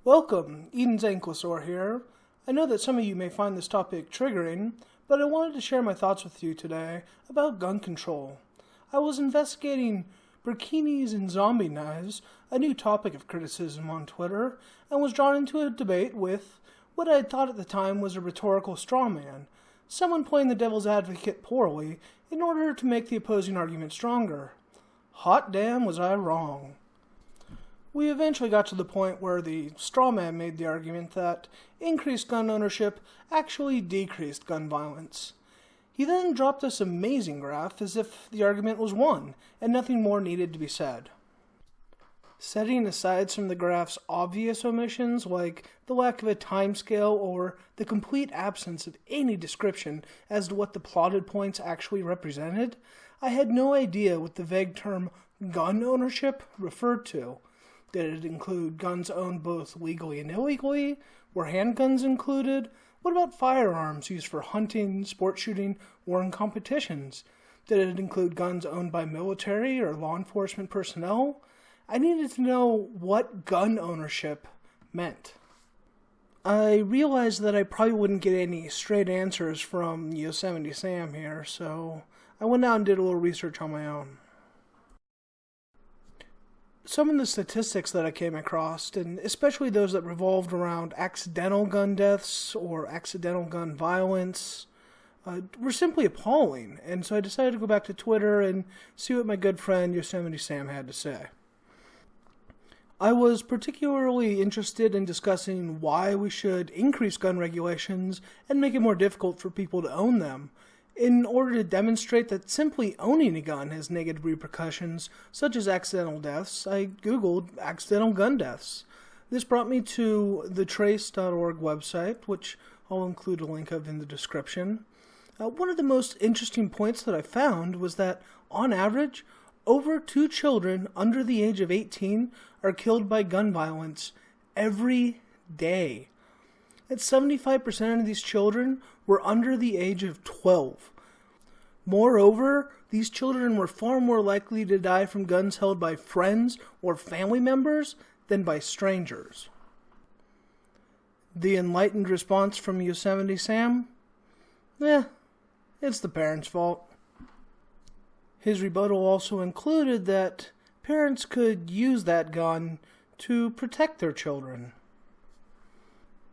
Welcome, Eden's Ankylosaur here. I know that some of you may find this topic triggering, but I wanted to share my thoughts with you today about gun control. I was investigating burkinis and zombie knives, a new topic of criticism on Twitter, and was drawn into a debate with what I had thought at the time was a rhetorical straw man, someone playing the devil's advocate poorly in order to make the opposing argument stronger. Hot damn, was I wrong. We eventually got to the point where the straw man made the argument that increased gun ownership actually decreased gun violence. He then dropped this amazing graph as if the argument was won, and nothing more needed to be said. Setting aside some of the graph's obvious omissions, like the lack of a timescale or the complete absence of any description as to what the plotted points actually represented, I had no idea what the vague term gun ownership referred to. Did it include guns owned both legally and illegally? Were handguns included? What about firearms used for hunting, sport shooting, or in competitions? Did it include guns owned by military or law enforcement personnel? I needed to know what gun ownership meant. I realized that I probably wouldn't get any straight answers from Yosemite Sam here, so I went out and did a little research on my own. Some of the statistics that I came across, and especially those that revolved around accidental gun deaths or accidental gun violence, were simply appalling, and so I decided to go back to Twitter and see what my good friend Yosemite Sam had to say. I was particularly interested in discussing why we should increase gun regulations and make it more difficult for people to own them, in order to demonstrate that simply owning a gun has negative repercussions, such as accidental deaths. I googled accidental gun deaths. This brought me to the trace.org website, which I'll include a link of in the description. One of the most interesting points that I found was that, on average, over 2 children under the age of 18 are killed by gun violence every day. And 75% of these children were under the age of 12. Moreover, these children were far more likely to die from guns held by friends or family members than by strangers. The enlightened response from Yosemite Sam? It's the parents' fault. His rebuttal also included that parents could use that gun to protect their children.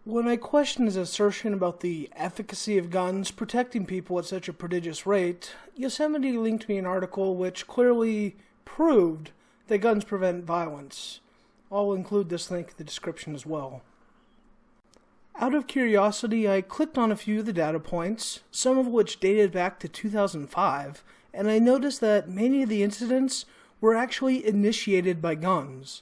When I questioned his assertion about the efficacy of guns protecting people at such a prodigious rate, Yosemite linked me an article which clearly proved that guns prevent violence. I'll include this link in the description as well. Out of curiosity, I clicked on a few of the data points, some of which dated back to 2005, and I noticed that many of the incidents were actually initiated by guns.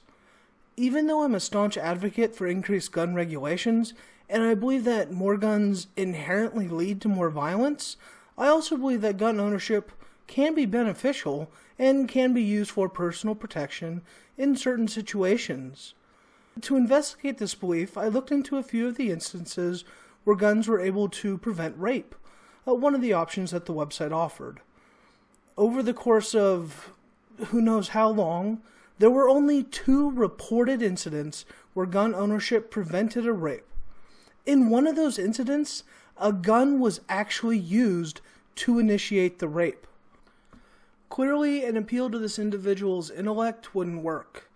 Even though I'm a staunch advocate for increased gun regulations, and I believe that more guns inherently lead to more violence, I also believe that gun ownership can be beneficial and can be used for personal protection in certain situations. To investigate this belief, I looked into a few of the instances where guns were able to prevent rape, one of the options that the website offered. Over the course of who knows how long, there were only 2 reported incidents where gun ownership prevented a rape. In one of those incidents, a gun was actually used to initiate the rape. Clearly, an appeal to this individual's intellect wouldn't work.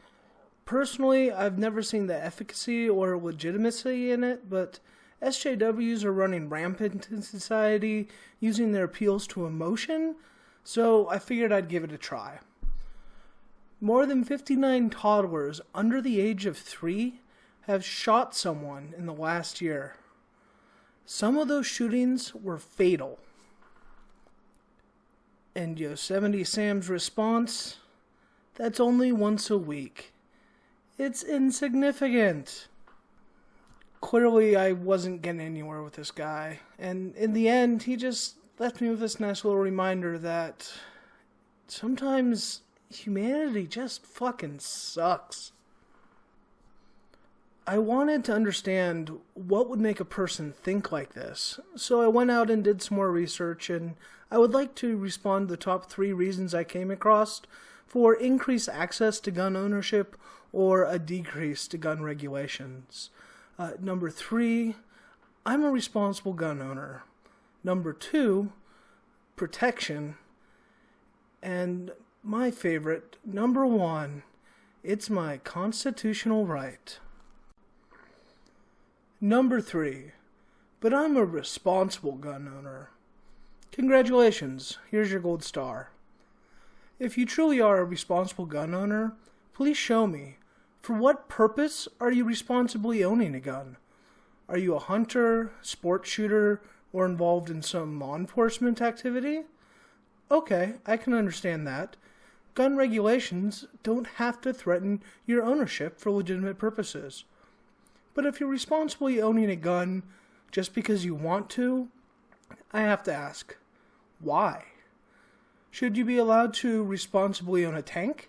Personally, I've never seen the efficacy or legitimacy in it, but SJWs are running rampant in society using their appeals to emotion, so I figured I'd give it a try. More than 59 toddlers under the age of 3 have shot someone in the last year. Some of those shootings were fatal. And Yosemite Sam's response? That's only once a week. It's insignificant. Clearly, I wasn't getting anywhere with this guy. And in the end, he just left me with this nice little reminder that sometimes humanity just fucking sucks. I wanted to understand what would make a person think like this, so I went out and did some more research, and I would like to respond to the top 3 reasons I came across for increased access to gun ownership or a decrease to gun regulations. Number 3, I'm a responsible gun owner. Number 2, protection. And my favorite, number 1, it's my constitutional right. Number 3, but I'm a responsible gun owner. Congratulations, here's your gold star. If you truly are a responsible gun owner, please show me. For what purpose are you responsibly owning a gun? Are you a hunter, sport shooter, or involved in some law enforcement activity? Okay, I can understand that. Gun regulations don't have to threaten your ownership for legitimate purposes. But if you're responsibly owning a gun just because you want to, I have to ask, why? Should you be allowed to responsibly own a tank?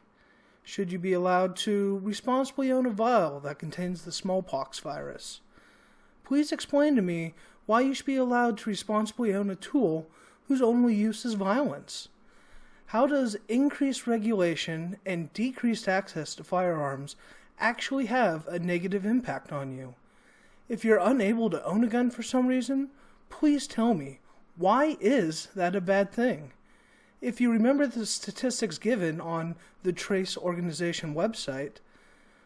Should you be allowed to responsibly own a vial that contains the smallpox virus? Please explain to me why you should be allowed to responsibly own a tool whose only use is violence. How does increased regulation and decreased access to firearms actually have a negative impact on you? If you're unable to own a gun for some reason, please tell me, why is that a bad thing? If you remember the statistics given on the Trace Organization website,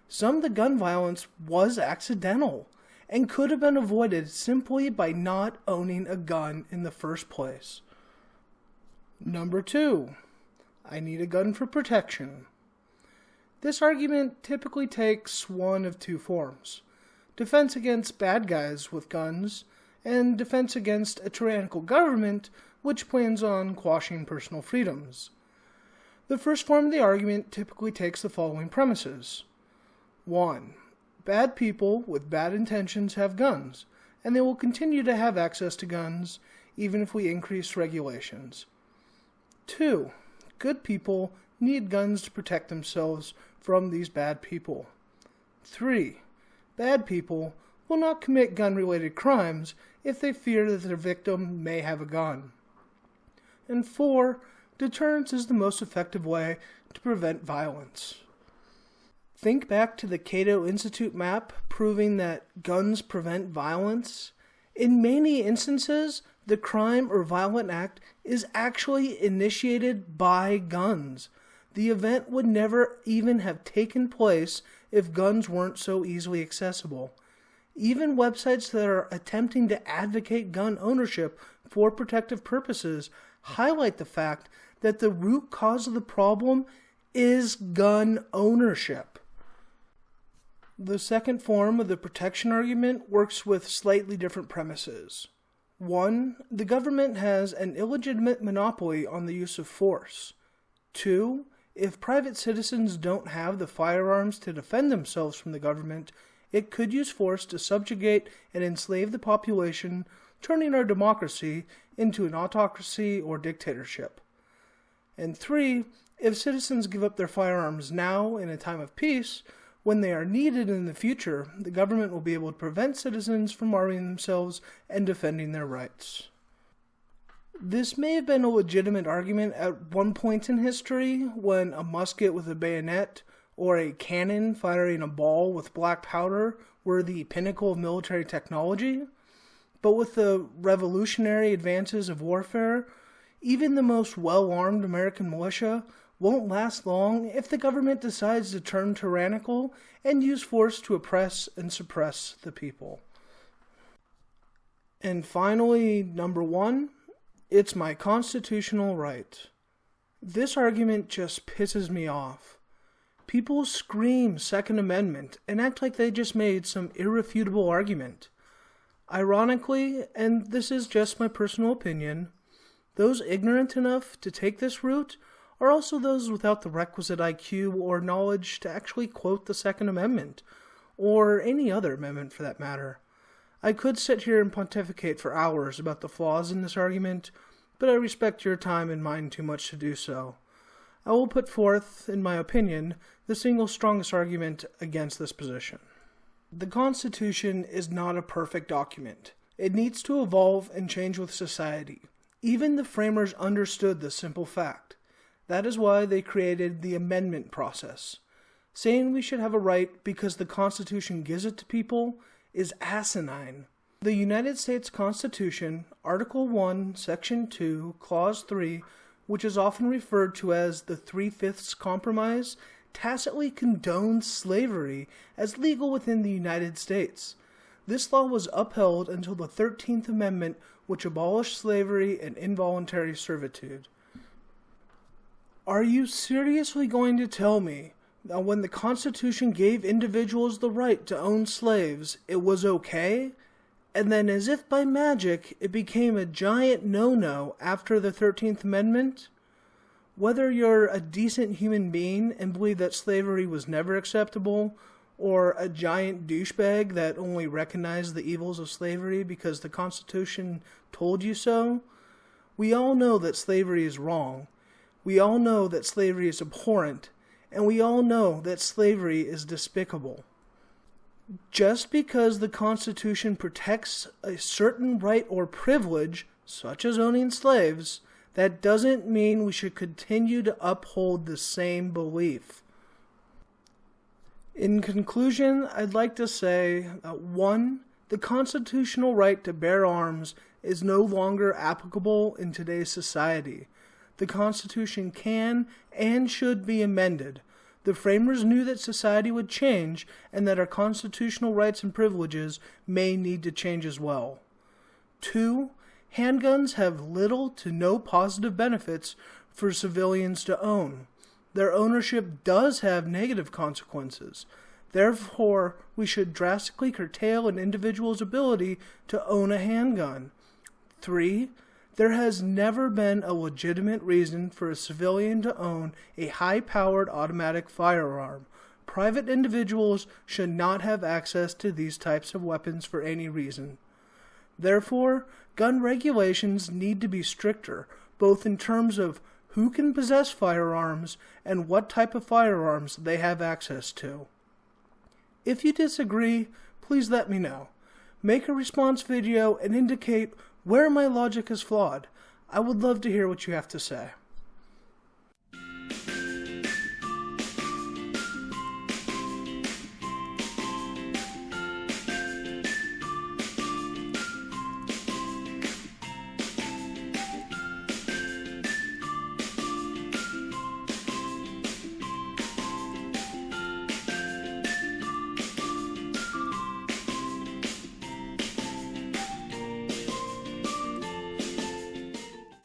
some of the gun violence was accidental and could have been avoided simply by not owning a gun in the first place. Number 2, I need a gun for protection. This argument typically takes one of 2 forms: defense against bad guys with guns, and defense against a tyrannical government which plans on quashing personal freedoms. The first form of the argument typically takes the following premises. 1. Bad people with bad intentions have guns, and they will continue to have access to guns even if we increase regulations. 2. Good people need guns to protect themselves from these bad people. 3. Bad people will not commit gun-related crimes if they fear that their victim may have a gun. And 4. Deterrence is the most effective way to prevent violence. Think back to the Cato Institute map proving that guns prevent violence. In many instances, the crime or violent act is actually initiated by guns. The event would never even have taken place if guns weren't so easily accessible. Even websites that are attempting to advocate gun ownership for protective purposes highlight the fact that the root cause of the problem is gun ownership. The second form of the protection argument works with slightly different premises. 1. The government has an illegitimate monopoly on the use of force. 2. If private citizens don't have the firearms to defend themselves from the government, it could use force to subjugate and enslave the population, turning our democracy into an autocracy or dictatorship. And 3. If citizens give up their firearms now in a time of peace, when they are needed in the future, the government will be able to prevent citizens from arming themselves and defending their rights. This may have been a legitimate argument at one point in history, when a musket with a bayonet or a cannon firing a ball with black powder were the pinnacle of military technology. But with the revolutionary advances of warfare, even the most well-armed American militia won't last long if the government decides to turn tyrannical and use force to oppress and suppress the people. And finally, number 1, it's my constitutional right. This argument just pisses me off. People scream Second Amendment and act like they just made some irrefutable argument. Ironically, and this is just my personal opinion, those ignorant enough to take this route are also those without the requisite IQ or knowledge to actually quote the Second Amendment, or any other amendment for that matter. I could sit here and pontificate for hours about the flaws in this argument, but I respect your time and mine too much to do so. I will put forth, in my opinion, the single strongest argument against this position. The Constitution is not a perfect document. It needs to evolve and change with society. Even the framers understood this simple fact. That is why they created the amendment process. saying we should have a right because the Constitution gives it to people is asinine. The United States Constitution, Article 1, Section 2, Clause 3, which is often referred to as the Three-Fifths Compromise, tacitly condones slavery as legal within the United States. This law was upheld until the 13th Amendment, which abolished slavery and involuntary servitude. Are you seriously going to tell me that when the Constitution gave individuals the right to own slaves, it was okay? And then, as if by magic, it became a giant no-no after the 13th Amendment? Whether you're a decent human being and believe that slavery was never acceptable, or a giant douchebag that only recognized the evils of slavery because the Constitution told you so, we all know that slavery is wrong. We all know that slavery is abhorrent, and we all know that slavery is despicable. Just because the Constitution protects a certain right or privilege, such as owning slaves, that doesn't mean we should continue to uphold the same belief. In conclusion, I'd like to say that 1. The constitutional right to bear arms is no longer applicable in today's society. The Constitution can and should be amended. The framers knew that society would change and that our constitutional rights and privileges may need to change as well. 2. Handguns have little to no positive benefits for civilians to own. Their ownership does have negative consequences. Therefore, we should drastically curtail an individual's ability to own a handgun. 3. There has never been a legitimate reason for a civilian to own a high-powered automatic firearm. Private individuals should not have access to these types of weapons for any reason. Therefore, gun regulations need to be stricter, both in terms of who can possess firearms and what type of firearms they have access to. If you disagree, please let me know. Make a response video and indicate where my logic is flawed. I would love to hear what you have to say.